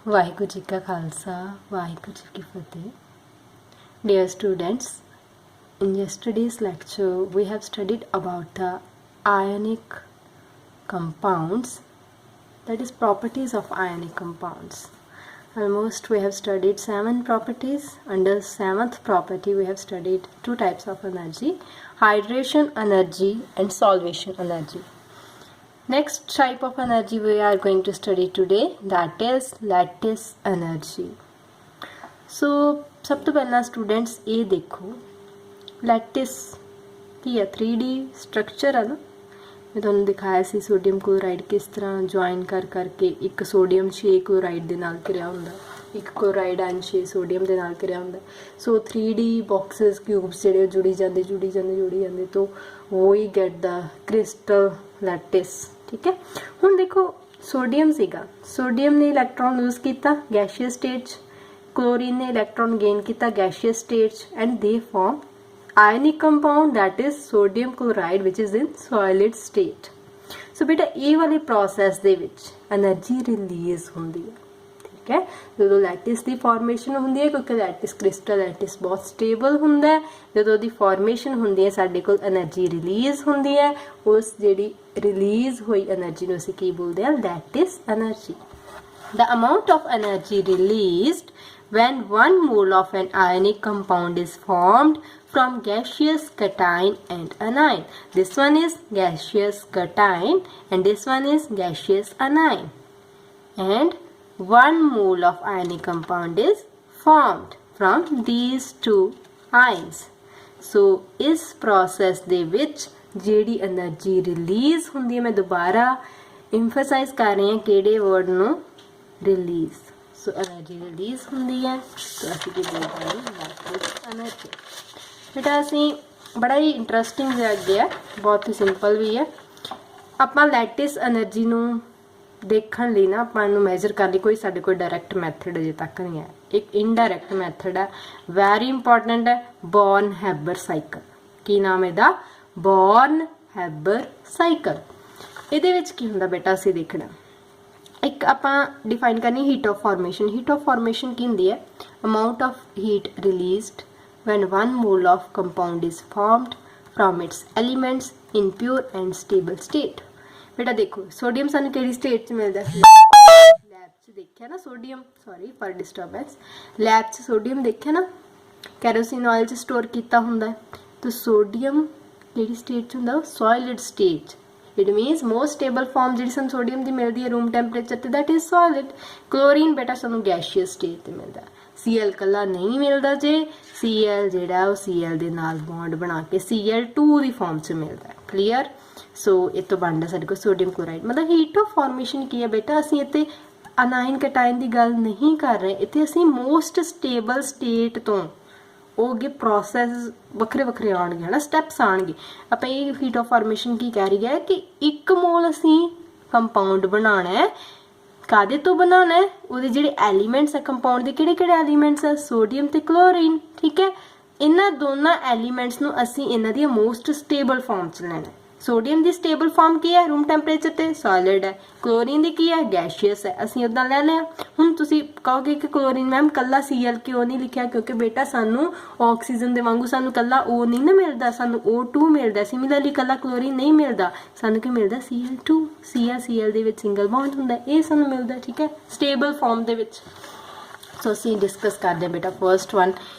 ਵਾਹਿਗੁਰੂ ਜੀ ਕਾ ਖਾਲਸਾ ਵਾਹਿਗੁਰੂ ਜੀ ਕੀ ਫਤਿਹ. Dear students, in yesterday's lecture we have studied about the ionic compounds, that is properties of ionic compounds. Almost we have studied 7 properties. Under 7th property we have studied 2 types of energy: hydration energy and solvation energy. Next type of energy we are going to study today, that is lattice energy. So सब तो पहला students ये देखो lattice की है 3D structure है ना. मैं तुहानू दिखाया सी सोडियम क्लोराइड किस तरह ज्वाइन कर करके एक सोडियम 6 क्लोराइड दे नाल घिरिया हुंदा, एक क्लोराइड आयन 6 सोडियम दे नाल घिरिया हुंदा. सो 3D बॉक्सेस क्यूब्स ਜਿਹੜੇ जुड़ी जाते तो वो ही गेट द क्रिस्टल लैटिस. ठीक है. हुण देखो सोडियम सीगा, सोडियम ने इलैक्ट्रॉन लूज किया गैशियस स्टेट, क्लोरीन ने इलैक्ट्रॉन गेन किया gaseous state, and they form ionic compound, that is sodium chloride, which is in solid state. So बेटा ये वाले process ਦੇ ਵਿੱਚ energy release ਹੁੰਦੀ ਹੈ. ठीक है. ਜਦੋਂ लैटिस ਦੀ formation ਹੁੰਦੀ ਹੈ, ਕਿਉਂਕਿ लैटिस crystal लैटिस बहुत stable ਹੁੰਦਾ ਹੈ, ਜਦੋਂ ਦੀ formation ਹੁੰਦੀ ਹੈ ਸਾਡੇ ਕੋਲ energy release ਹੁੰਦੀ ਹੈ. ਉਸ ਜਿਹੜੀ release ਹੋਈ energy ਨੂੰ ਅਸੀਂ ਕੀ ਬੋਲਦੇ ਹਾਂ? Lattice energy. The amount of energy released when 1 mole of an ionic compound is formed from gaseous cation and anion. This one is gaseous cation and this one is gaseous anion. And 1 mole of ionic compound is formed from these two ions. So इस process ਦੇ ਵਿੱਚ ਜਿਹੜੀ energy release ਹੁੰਦੀ ਹੈ, ਮੈਂ ਦੁਬਾਰਾ emphasize ਕਰ ਰਹੀ ਹਾਂ ਕਿਹੜੇ word ਨੂੰ? Release. So energy release ਹੁੰਦੀ ਹੈ तो ਅਸੀਂ ਕੀ ਬੋਲਦੇ ਹਾਂ? Lattice energy. बेटा ਅਸੀਂ ਬੜਾ ਹੀ ਇੰਟਰਸਟਿੰਗ ਜਿਹਾ ਅੱਗੇ ਹੈ, ਬਹੁਤ ਹੀ ਸਿੰਪਲ ਵੀ ਹੈ. ਆਪਾਂ ਲੈਟਿਸ એનર્ਜੀ ਨੂੰ ਦੇਖਣ ਲਈ ਨਾ ਆਪਾਂ ਨੂੰ ਮੈਜ਼ਰ ਕਰਨ ਲਈ ਕੋਈ ਸਾਡੇ ਕੋਲ ਡਾਇਰੈਕਟ ਮੈਥਡ ਅਜੇ ਤੱਕ ਨਹੀਂ ਹੈ. ਇੱਕ ਇਨਡਾਇਰੈਕਟ ਮੈਥਡ ਹੈ, ਵੈਰੀ ਇੰਪੋਰਟੈਂਟ ਹੈ, ਬੌਰਨ ਹੈਬਰ ਸਾਈਕਲ. ਕੀ ਨਾਮ ਇਹਦਾ? Born Haber cycle. ਇਹਦੇ ਵਿੱਚ ਕੀ ਹੁੰਦਾ ਬੇਟਾ ਅਸੀਂ ਦੇਖਣਾ. ਇੱਕ ਆਪਾਂ ਡਿਫਾਈਨ ਕਰਨੀ heat of formation. Heat of formation ਕੀ ਹੁੰਦੀ ਹੈ? Amount of heat released when 1 mole of compound is formed from its elements in pure and stable state. बेटा देखो सोडियम सानू केड़ी स्टेट च मिलदा है? लैब च देखिया ना sodium, sorry for disturbance, lab च सोडियम देखिया ना कैरोसिन ऑयल च स्टोर कीता हुंदा है. तो सोडियम केड़ी स्टेट च हुंदा? Solid state. It मीनस most stable form जिहड़ी सानू सोडियम दी मिलदी है रूम टैंपरेचर ते दैट इज सॉलिड. क्लोरीन बेटा सानू गैशियस स्टेट ते मिलदा है. Cl कला नहीं मिलता जे Cl ਜਿਹੜਾ ਉਹ Cl ਦੇ ਨਾਲ ਬੌਂਡ ਬਣਾ ਕੇ Cl2 ਦੀ ਫਾਰਮ 'ਚ ਮਿਲਦਾ ਹੈ. ਕਲੀਅਰ. ਸੋ ਇਹ ਤੋਂ ਬਣਦਾ ਸਾਡੇ ਕੋਲ ਸੋਡੀਅਮ ਕਲੋਰਾਈਡ. ਮਤਲਬ ਹੀਟ ਆਫ ਫਾਰਮੇਸ਼ਨ ਕੀ ਹੈ ਬੇਟਾ? ਅਸੀਂ ਇੱਥੇ ਅਨਾਇਨ ਕਟਾਇਨ ਦੀ ਗੱਲ ਨਹੀਂ ਕਰ ਰਹੇ, ਇੱਥੇ ਅਸੀਂ ਮੋਸਟ ਸਟੇਬਲ ਸਟੇਟ ਤੋਂ ਉਹ ਅੱਗੇ ਪ੍ਰੋਸੈਸ ਵੱਖਰੇ ਵੱਖਰੇ ਆਉਣਗੇ, ਹੈ ਨਾ, ਸਟੈਪਸ ਆਉਣਗੇ. ਆਪਾਂ ਇਹ ਹੀਟ ਆਫ ਫਾਰਮੇਸ਼ਨ ਕੀ ਕਹਿ ਰਹੀ ਹੈ ਕਿ 1 ਮੋਲ ਅਸੀਂ ਕੰਪਾਊਂਡ ਬਣਾਉਣਾ ਹੈ. ਕਾਦੇ ਤੋਂ ਬਣਾਉਣਾ ਹੈ? ਉਹਦੇ ਜਿਹੜੇ ਐਲੀਮੈਂਟਸ ਹੈ ਕੰਪਾਊਂਡ ਦੇ, ਕਿਹੜੇ ਕਿਹੜੇ ਐਲੀਮੈਂਟਸ ਹੈ? ਸੋਡੀਅਮ ਤੇ ਕਲੋਰੀਨ. ਠੀਕ ਹੈ. ਇਹਨਾਂ ਦੋਨਾਂ ਐਲੀਮੈਂਟਸ ਨੂੰ ਅਸੀਂ ਇਹਨਾਂ ਦੀ ਮੋਸਟ ਸਟੇਬਲ ਫਾਰਮ 'ਚ ਲੈਣਾ. ਸੋਡੀਅਮ ਦੀ ਸਟੇਬਲ ਫਾਰਮ ਕੀ ਹੈ? ਰੂਮ ਟੈਂਪਰੇਚਰ ਤੇ ਸੋਲਿਡ ਹੈ. ਕਲੋਰੀਨ ਦੀ ਕੀ ਹੈ? ਗੈਸ਼ੀਅਸ ਹੈ. ਅਸੀਂ ਉੱਦਾਂ ਲੈ ਲਿਆ. ਹੁਣ ਤੁਸੀਂ ਕਹੋਗੇ ਕਿ ਕਲੋਰੀਨ ਮੈਮ ਕੱਲਾ Cl ਕਿਉਂ ਨਹੀਂ ਲਿਖਿਆ? ਕਿਉਂਕਿ ਬੇਟਾ ਸਾਨੂੰ ਆਕਸੀਜਨ ਦੇ ਵਾਂਗੂ ਸਾਨੂੰ ਕੱਲਾ O ਨਹੀਂ ਨਾ ਮਿਲਦਾ, ਸਾਨੂੰ O2 ਮਿਲਦਾ. ਸਿਮਿਲਰਲੀ ਕੱਲਾ ਕਲੋਰੀਨ ਨਹੀਂ ਮਿਲਦਾ, ਸਾਨੂੰ ਕੀ ਮਿਲਦਾ? Cl2. Cl ਦੇ ਵਿੱਚ ਸਿੰਗਲ ਬੌਂਡ ਹੁੰਦਾ, ਇਹ ਸਾਨੂੰ ਮਿਲਦਾ. ਠੀਕ ਹੈ, ਸਟੇਬਲ ਫਾਰਮ ਦੇ ਵਿੱਚ. ਸੋ ਅਸੀਂ ਡਿਸਕਸ ਕਰਦੇ ਹਾਂ ਬੇਟਾ ਫਰਸਟ ਵਨ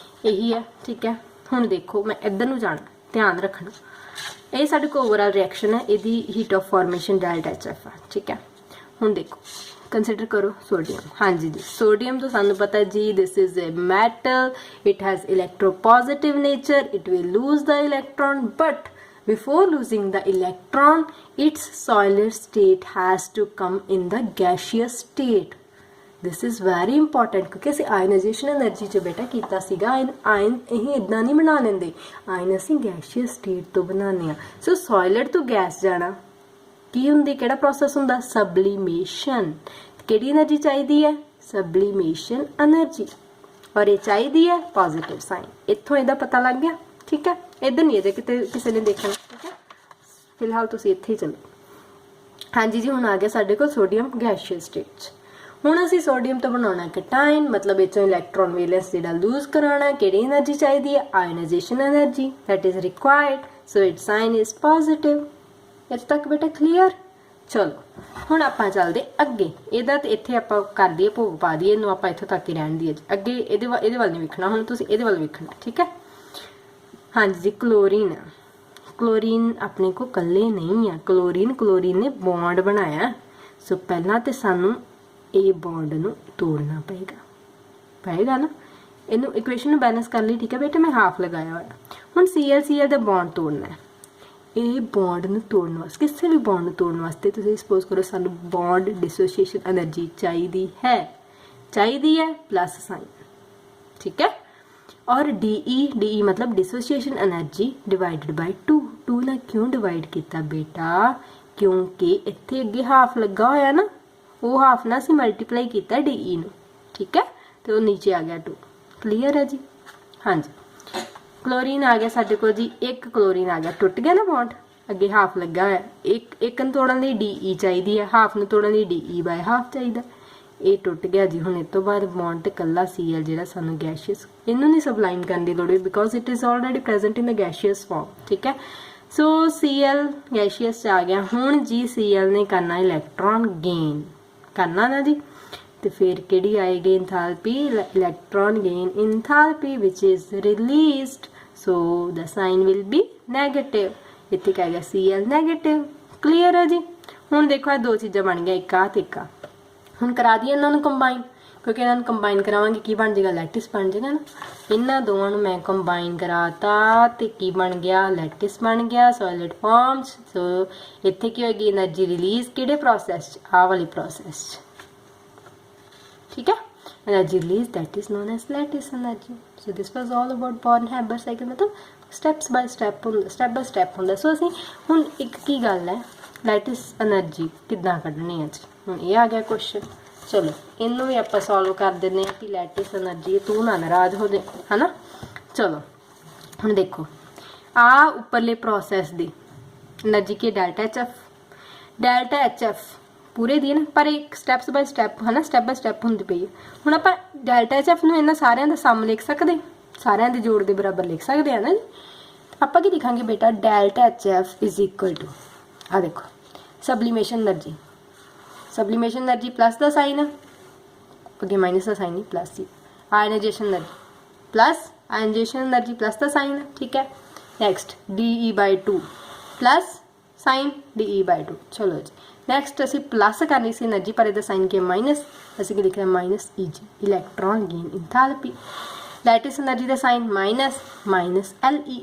ਇਹੀ ਹੈ. ਠੀਕ ਹੈ. ਹੁਣ ਦੇਖੋ ਮੈਂ ਇੱਧਰ ਨੂੰ ਜਾਣਾ, ਧਿਆਨ ਰੱਖਣਾ. ਇਹ ਸਾਡੇ ਕੋਲ ਓਵਰਆਲ ਰਿਐਕਸ਼ਨ ਹੈ, ਇਹਦੀ heat of formation delta HF. ਠੀਕ ਹੈ. ਹੁਣ ਦੇਖੋ ਕੰਸੀਡਰ ਕਰੋ ਸੋਡੀਅਮ. ਹਾਂਜੀ ਜੀ, ਸੋਡੀਅਮ ਤੋਂ ਸਾਨੂੰ ਪਤਾ ਜੀ this is a metal, it has electropositive nature, it will lose the electron, but before losing the electron its solid state has to come in the gaseous state. This is very important क्योंकि ਅਸੀਂ ਆਇਨਾਈਜੇਸ਼ਨ energy 'ਚ ਬੇਟਾ ਕੀਤਾ ਸੀਗਾ. Ion ਇਹ ਇਦਾਂ ਨਹੀਂ ਬਣਾ ਲੈਂਦੇ, ਆਇਨ ਅਸੀਂ ਗੈਸ਼ੀਅਸ ਸਟੇਟ ਤੋਂ ਬਣਾਉਂਦੇ ਹਾਂ. ਸੋ ਸੋਲਿਡ ਤੋਂ ਗੈਸ ਜਾਣਾ ਕੀ ਹੁੰਦੀ? ਕਿਹੜਾ ਪ੍ਰੋਸੈਸ ਹੁੰਦਾ? ਸਬਲੀਮੇਸ਼ਨ. ਕਿਹੜੀ એનર્ਜੀ ਚਾਹੀਦੀ ਹੈ? ਸਬਲੀਮੇਸ਼ਨ એનર્ਜੀ. ਔਰ ਇਹ ਚਾਹੀਦੀ ਹੈ ਪੋਜ਼ਿਟਿਵ ਸਾਈਨ. ਇੱਥੋਂ ਇਹਦਾ ਪਤਾ ਲੱਗ ਗਿਆ. ਠੀਕ ਹੈ. ਇੱਧਰ ਨਹੀਂ ਇਹਦੇ ਕਿਤੇ ਕਿਸੇ ਨੇ ਦੇਖਣਾ. ਠੀਕ ਹੈ. ਫਿਲਹਾਲ ਤੁਸੀਂ ਇੱਥੇ ਹੀ ਚਲੋ. ਹਾਂਜੀ ਜੀ, ਹੁਣ ਆ ਗਿਆ ਸਾਡੇ ਕੋਲ ਸੋਡੀਅਮ ਗੈਸ਼ੀਅਸ ਸਟੇਟ 'ਚ. ਹੁਣ ਅਸੀਂ ਸੋਡੀਅਮ ਤੋਂ ਬਣਾਉਣਾ ਕਟਾਇਨ, मतलब ਇਹ ਚੋਂ ਇਲੈਕਟ੍ਰੋਨ ਵੈਲੈਂਸ ਜਿਹੜਾ ਲੂਜ਼ ਕਰਾਉਣਾ। ਕਿਹੜੀ એનર્ਜੀ ਚਾਹੀਦੀ ਹੈ? Ionisation energy that is required, so its sign is positive। ਇੱਥੇ ਤੱਕ ਬੇਟਾ ਕਲੀਅਰ? ਚਲੋ ਹੁਣ ਆਪਾਂ ਚੱਲਦੇ ਅੱਗੇ। ਇਹਦਾ ਤੇ ਇੱਥੇ ਆਪਾਂ ਕਰ ਦਈਏ, ਭੋਗ ਪਾ ਦਈਏ ਇਹਨੂੰ, ਆਪਾਂ ਇੱਥੋਂ ਤੱਕ ਹੀ ਰਹਿਣ ਦਈਏ। ਅੱਗੇ ਇਹਦੇ ਵੱਲ ਨਹੀਂ ਵੇਖਣਾ, ਹੁਣ ਤੁਸੀਂ ਇਹਦੇ ਵੱਲ ਵੇਖਣਾ, ਠੀਕ ਹੈ। ਹਾਂਜੀ ਜੀ, ਕਲੋਰੀਨ। ਕਲੋਰੀਨ ਆਪਣੇ ਕੋ ਇਕੱਲੇ ਨਹੀਂ ਆ, ਕਲੋਰੀਨ ਨੇ ਬੌਂਡ ਬਣਾਇਆ। ਸੋ ਪਹਿਲਾਂ ਤੇ ਸਾਨੂੰ ਇਹ ਬੌਂਡ ਨੂੰ ਤੋੜਨਾ ਪਏਗਾ ਨਾ। ਇਹਨੂੰ ਇਕੁਏਸ਼ਨ ਨੂੰ ਬੈਲੈਂਸ ਕਰ ਲਈ, ਠੀਕ ਹੈ ਬੇਟਾ। ਮੈਂ ਹਾਫ ਲਗਾਇਆ ਹੋਇਆ। ਹੁਣ Cl ਦਾ ਬੌਂਡ ਤੋੜਨਾ ਹੈ। ਇਹ ਬੌਂਡ ਨੂੰ ਤੋੜਨ ਵਾਸਤੇ, ਕਿਸੇ ਵੀ ਬੌਂਡ ਨੂੰ ਤੋੜਨ ਵਾਸਤੇ ਤੁਸੀਂ ਸਪੋਜ਼ ਕਰੋ ਸਾਨੂੰ ਬੌਂਡ ਡਿਸੋਸੀਏਸ਼ਨ એનર્ਜੀ ਚਾਹੀਦੀ ਹੈ ਪਲੱਸ ਸਾਈਨ, ਠੀਕ ਹੈ। ਔਰ डी मतलब डिसोसीएशन एनर्जी डिवाइडेड बाय 2 ਨਾਲ ਕਿਉਂ ਡਿਵਾਈਡ ਕੀਤਾ ਬੇਟਾ? ਕਿਉਂਕਿ ਇੱਥੇ ਅੱਗੇ ਹਾਫ ਲੱਗਾ ਹੋਇਆ ਨਾ, ਉਹ ਹਾਫ ਨਾਲ ਅਸੀਂ ਮਲਟੀਪਲਾਈ ਕੀਤਾ डी ਨੂੰ, ਠੀਕ ਹੈ, ਤੇ ਉਹ ਨੀਚੇ ਆ ਗਿਆ 2। ਕਲੀਅਰ ਹੈ ਜੀ? ਹਾਂਜੀ, ਕਲੋਰੀਨ ਆ ਗਿਆ ਸਾਡੇ ਕੋਲ ਜੀ। ਇੱਕ ਕਲੋਰੀਨ ਆ ਗਿਆ, ਟੁੱਟ ਗਿਆ ਨਾ ਬੌਂਡ। ਅੱਗੇ ਹਾਫ ਲੱਗਾ ਹੋਇਆ, ਇੱਕ ਨੂੰ ਤੋੜਨ ਲਈ डी ਚਾਹੀਦੀ ਹੈ, ਹਾਫ ਨੂੰ ਤੋੜਨ ਲਈ डी ਬਾय ਹਾਫ ਚਾਹੀਦਾ। ਇਹ ਟੁੱਟ ਗਿਆ ਜੀ। ਹੁਣ ਇਸ ਤੋਂ ਬਾਅਦ ਬੌਂਡ ਤੇ ਕੱਲਾ Cl ਜਿਹੜਾ ਸਾਨੂੰ ਗੈਸ਼ੀਅਸ, ਇਹਨੂੰ ਨਹੀਂ ਸਬਲਾਈਮ ਕਰਨ ਦੀ ਲੋੜ ਹੈ because it is already present in the gaseous form, ਠੀਕ ਹੈ। ਸੋ Cl ਗੈਸ਼ੀਅਸ ਚ ਆ ਗਿਆ। ਹੁਣ ਜੀ Cl ਨੇ ਕਰਨਾ ਇਲੈਕਟ੍ਰੋਨ ਗੇਨ ਕਰਨਾ ਨਾ ਜੀ, ਤੇ ਫਿਰ ਕਿਹੜੀ ਆਏਗੀ enthalpy? Electron gain enthalpy which is released, so the sign will be negative. ਇੱਥੇ ਕਹਿ ਗਿਆ Cl ਨੈਗੇਟਿਵ। ਕਲੀਅਰ ਹੈ ਜੀ? ਹੁਣ ਦੇਖੋ ਇਹ ਦੋ ਚੀਜ਼ਾਂ ਬਣ ਗਈਆਂ, ਇੱਕ ਆ ਤੇ ਇੱਕ ਆ। ਹੁਣ ਕਰਾ ਦਈਏ ਇਹਨਾਂ ਨੂੰ ਕੰਬਾਈਨ, ਕਿਉਂਕਿ ਇਹਨਾਂ ਨੂੰ ਕੰਬਾਈਨ ਕਰਾਵਾਂਗੇ ਕੀ ਬਣ ਜਾਏਗਾ? ਲੈਟਿਸ ਬਣ ਜਾਏਗਾ ਨਾ। ਇਹਨਾਂ ਦੋਵਾਂ ਨੂੰ ਮੈਂ ਕੰਬਾਈਨ ਕਰਾਤਾ ਤੇ ਕੀ ਬਣ ਗਿਆ? ਲੈਟਿਸ ਬਣ ਗਿਆ, ਸੋਲਿਡ ਫਾਰਮ। ਸੋ ਇੱਥੇ ਕੀ ਹੋਏਗੀ? એનર્ਜੀ ਰਿਲੀਜ਼ ਕਿਹੜੇ ਪ੍ਰੋਸੈਸ ਚ? ਆਹ ਵਾਲੀ ਪ੍ਰੋਸੈਸ ਚ, ਠੀਕ ਹੈ। Energy release that is known as lattice energy। so this was all about Born-Haber cycle, मतलब ਸਟੈਪਸ ਬਾਈ ਸਟੈਪ ਹੁੰਦਾ। ਸੋ ਅਸੀਂ ਹੁਣ ਇੱਕ ਕੀ ਗੱਲ ਹੈ, ਲੈਟਿਸ એનર્ਜੀ ਕਿੱਦਾਂ ਕੱਢਣੀ ਹੈ ਜੀ। ਹੁਣ ਇਹ ਆ ਗਿਆ ਕੁਐਸਚਨ। ਚਲੋ ਇਹਨੂੰ ਵੀ ਆਪਾਂ ਸੋਲਵ ਕਰ ਦਿੰਦੇ ਹਾਂ ਕਿ ਲੈਟਿਸ એનર્ਜੀ, ਤੂੰ ਨਾ ਨਾਰਾਜ਼ ਹੋ ਜਾ, ਹੈ ਨਾ। ਚਲੋ ਹੁਣ ਦੇਖੋ, ਆ ਉੱਪਰਲੇ ਪ੍ਰੋਸੈਸ ਦੀ એનર્ਜੀ ਕੀ? ਡੈਲਟਾ HF ਪੂਰੇ ਦੀ ਹੈ ਨਾ, ਪਰ ਇੱਕ ਸਟੈਪਸ ਬਾਈ ਸਟੈਪ, ਹੈ ਨਾ, ਸਟੈਪ ਬਾਈ ਸਟੈਪ ਹੁੰਦੀ ਪਈ ਹੈ। ਹੁਣ ਆਪਾਂ ਡੈਲਟਾ HF ਨੂੰ ਇਹਨਾਂ ਸਾਰਿਆਂ ਦਾ ਸਮ ਲਿਖ ਸਕਦੇ, ਸਾਰਿਆਂ ਦੇ ਜੋੜ ਦੇ ਬਰਾਬਰ ਲਿਖ ਸਕਦੇ ਆ ਨਾ ਜੀ। ਆਪਾਂ ਕੀ ਲਿਖਾਂਗੇ ਬੇਟਾ? Delta HF is equal to, ਆ ਦੇਖੋ, ਸਬਲੀਮੇਸ਼ਨ એનર્ਜੀ प्लस ਦਾ ਸਾਈਨ, ਅੱਗੇ ਮਾਈਨਸ ਦਾ ਸਾਈਨ ਨਹੀਂ, ਪਲੱਸ ਸੀ। ਆਇਨਾਈਜੇਸ਼ਨ એનર્ਜੀ ਪਲੱਸ ਦਾ ਸਾਈਨ, ਠੀਕ ਹੈ। Next DE/2 plus sign DE/2। ਚਲੋ ਜੀ, ਨੈਕਸਟ ਅਸੀਂ ਪਲੱਸ ਕਰਨੀ ਸੀ એનર્ਜੀ, ਪਰ ਇਹਦਾ ਸਾਈਨ ਕੀ? ਮਾਈਨਸ। ਅਸੀਂ ਕੀ ਲਿਖ ਰਹੇ? -Eg, electron gain enthalpy. Lattice energy ਦਾ ਸਾਈਨ ਮਾਈਨਸ LE।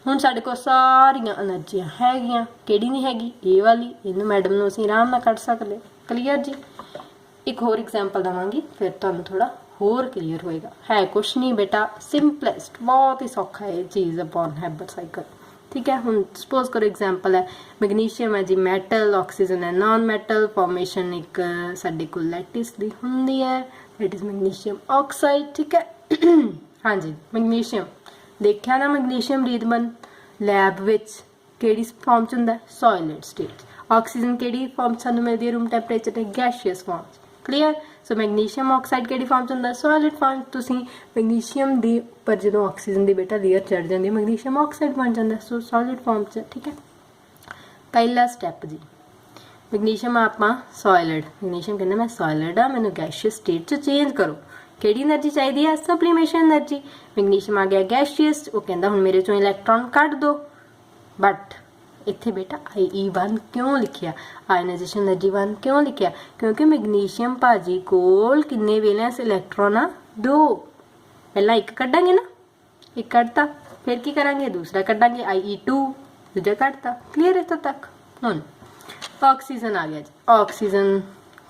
ਹੁਣ ਸਾਡੇ ਕੋਲ ਸਾਰੀਆਂ એનર્ਜੀਆਂ ਹੈਗੀਆਂ, ਕਿਹੜੀ ਨਹੀਂ ਹੈਗੀ? ਇਹ ਵਾਲੀ। ਇਹਨੂੰ ਮੈਡਮ ਨੂੰ ਅਸੀਂ ਆਰਾਮ ਨਾਲ ਕੱਢ ਸਕਦੇ। ਕਲੀਅਰ ਜੀ? ਇੱਕ ਹੋਰ ਐਗਜ਼ਾਮਪਲ ਦਵਾਂਗੀ, ਫਿਰ ਤੁਹਾਨੂੰ ਥੋੜਾ ਹੋਰ ਕਲੀਅਰ ਹੋਏਗਾ। ਹੈ ਕੁਛ ਨਹੀਂ ਬੇਟਾ, ਸਿੰਪਲੈਸਟ, ਬਹੁਤ ਹੀ ਸੌਖਾ ਹੈ ਇਹ ਚੀਜ਼, Born-Haber ਸਾਈਕਲ, ਠੀਕ ਹੈ। ਹੁਣ ਸਪੋਜ਼ ਕਰੋ ਐਗਜ਼ਾਮਪਲ ਹੈ ਮੈਗਨੀਸ਼ੀਅਮ ਹੈ ਜੀ ਮੈਟਲ, ਆਕਸੀਜਨ ਹੈ ਨਾਨ ਮੈਟਲ, ਫਾਰਮੇਸ਼ਨ ਇੱਕ ਸਾਡੇ ਕੋਲ ਲੈਟਿਸ ਦੀ ਹੁੰਦੀ ਹੈ, ਇਟ ਇਜ਼ ਮੈਗਨੀਸ਼ੀਅਮ ਆਕਸਾਈਡ, ਠੀਕ ਹੈ। ਹਾਂਜੀ, ਮੈਗਨੀਸ਼ੀਅਮ ਦੇਖਿਆ ਨਾ, ਮੈਗਨੀਸ਼ੀਅਮ ਰੀਦਮਨ ਲੈਬ ਵਿੱਚ ਕਿਹੜੀ ਫਾਰਮ ਚ ਹੁੰਦਾ? Solid state. ਆਕਸੀਜਨ ਕਿਹੜੀ ਫਾਰਮ ਚ ਸਾਨੂੰ ਮਿਲਦੀ ਹੈ? ਰੂਮ ਟੈਂਪਰੇਚਰ ਤੇ ਗੈਸ਼ੀਅਸ ਫਾਰਮ ਚ। ਕਲੀਅਰ? ਸੋ ਮੈਗਨੀਸ਼ੀਅਮ ਆਕਸਾਈਡ ਕਿਹੜੀ ਫਾਰਮ ਚ ਹੁੰਦਾ? Solid farm. ਤੁਸੀਂ ਮੈਗਨੀਸ਼ੀਅਮ ਦੇ ਉੱਪਰ ਜਦੋਂ ਆਕਸੀਜਨ ਦੀ ਬੇਟਾ ਲੇਅਰ ਚੜ ਜਾਂਦੀ ਹੈ, ਮੈਗਨੀਸ਼ੀਅਮ ਆਕਸਾਈਡ ਬਣ ਜਾਂਦਾ, ਸੋ ਸੋਲਿਡ ਫਾਰਮ ਚ, ਠੀਕ ਹੈ। ਪਹਿਲਾ ਸਟੈਪ ਜੀ, ਮੈਗਨੀਸ਼ੀਅਮ ਆਪਾਂ ਸੋਲਿਡ, ਮੈਗਨੀਸ਼ੀਅਮ ਕਹਿੰਦਾ ਮੈਂ ਸੋਲਿਡ ਆ, ਮੈਨੂੰ ਗੈਸ਼ੀਅਸ ਸਟੇਟ ਚ ਚੇਂਜ ਕਰੋ। ਕਿਹੜੀ એનર્ਜੀ ਚਾਹੀਦੀ ਹੈ? ਸਬਲੀਮੇਸ਼ਨ એનર્ਜੀ। ਮੈਗਨੀਸ਼ੀਅਮ ਆ ਗਿਆ ਗੈਸ਼ੀਅਸ, ਉਹ ਕਹਿੰਦਾ ਹੁਣ ਮੇਰੇ ਚੋਂ ਇਲੈਕਟ੍ਰੋਨ ਕੱਢ ਦੋ। ਬਟ ਇੱਥੇ ਬੇਟਾ IE1 ਕਿਉਂ ਲਿਖਿਆ? ਆਇਨਾਈਜੇਸ਼ਨ એનર્ਜੀ 1 ਕਿਉਂ ਲਿਖਿਆ? ਕਿਉਂਕਿ ਮੈਗਨੀਸ਼ੀਅਮ ਭਾਜੀ ਕੋਲ ਕਿੰਨੇ ਵੈਲੈਂਸ ਇਲੈਕਟ੍ਰੋਨ ਆ? 2। ਪਹਿਲਾਂ ਇੱਕ ਕੱਢਾਂਗੇ ਨਾ, ਇੱਕ ਕੱਢਤਾ, ਫਿਰ ਕੀ ਕਰਾਂਗੇ? ਦੂਸਰਾ ਕੱਢਾਂਗੇ, IE2, ਦੂਜਾ ਕੱਢਤਾ। ਕਲੀਅਰ ਇੱਥੋਂ ਤੱਕ? ਹੁਣ ਆਕਸੀਜਨ ਆ ਗਿਆ ਜੀ। ਆਕਸੀਜਨ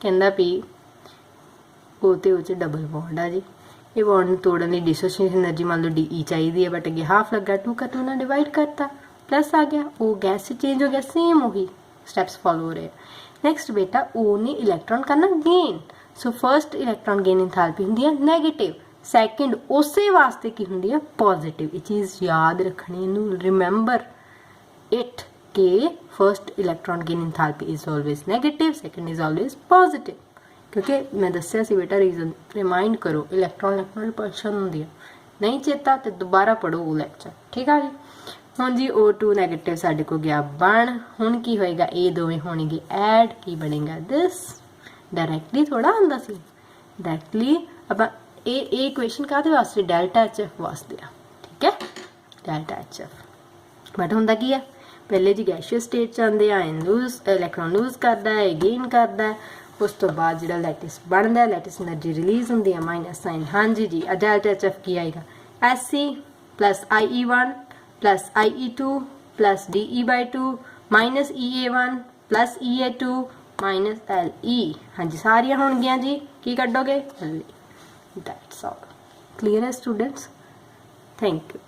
ਕਹਿੰਦਾ ਵੀ ਉਹ ਤੇ ਉਹ 'ਚ ਡਬਲ ਬੌਂਡ ਆ ਜੀ। ਇਹ ਬੌਂਡ ਨੂੰ ਤੋੜਨ ਲਈ ਡਿਸੋਸੀਏਸ਼ਨ એનર્ਜੀ ਮੰਨ ਲਓ DE ਚਾਹੀਦੀ ਹੈ, ਬਟ ਅੱਗੇ ਹਾਫ ਲੱਗਾ, 2 का 2 ਨਾਲ ਡਿਵਾਈਡ ਕਰਤਾ, प्लस आ गया, ओ गैस से चेंज हो गया, सेम वही स्टेप्स फॉलो हो रहे हैं। नेक्स्ट बेटा O ने इलेक्ट्रॉन करना gain, so first electron gain enthalpy होंदी है नेगेटिव, सैकेंड उसे वास्ते की होंदी है पॉजिटिव। ये चीज़ याद रखनी, रिमेंबर इट के first electron gain enthalpy is always negative, second is always positive. क्योंकि मैं दस्सिया सी बेटा रीजन रिमाइंड करो इलैक्ट्रॉन रिपल्शन होंदी है नहीं चेता तो दोबारा पढ़ो वो लैक्चर ठीक है जी। हुण जी O2 नैगेटिव साडे को गया बन हुण की होएगा ये दोवें होणगे ऐड की बनेगा दिस डायरैक्टली थोड़ा आंदा सी डायरैक्टली आपां ये इक्वेशन काहदे वास्ते डेल्टा HF वास्ते आ ठीक है डेल्टा HF बट हुंदा की है पहले जी गैशियस स्टेट च आंदे आयन लूज इलैक्ट्रॉन लूज करदा है गेन करदा है उस तो बाद जो लैटिस बनता है लैटिस एनर्जी रिलीज होंगी है माइनस साइन हाँ जी जी डेल्टा HF की आएगा SC plus IE1 plus IE2 plus DE/2 minus EA1 plus EA2 minus LE हाँ जी सारिया होंगियां जी की कड्डोगे दैट्स ऑल क्लियर है स्टूडेंट्स थैंक यू।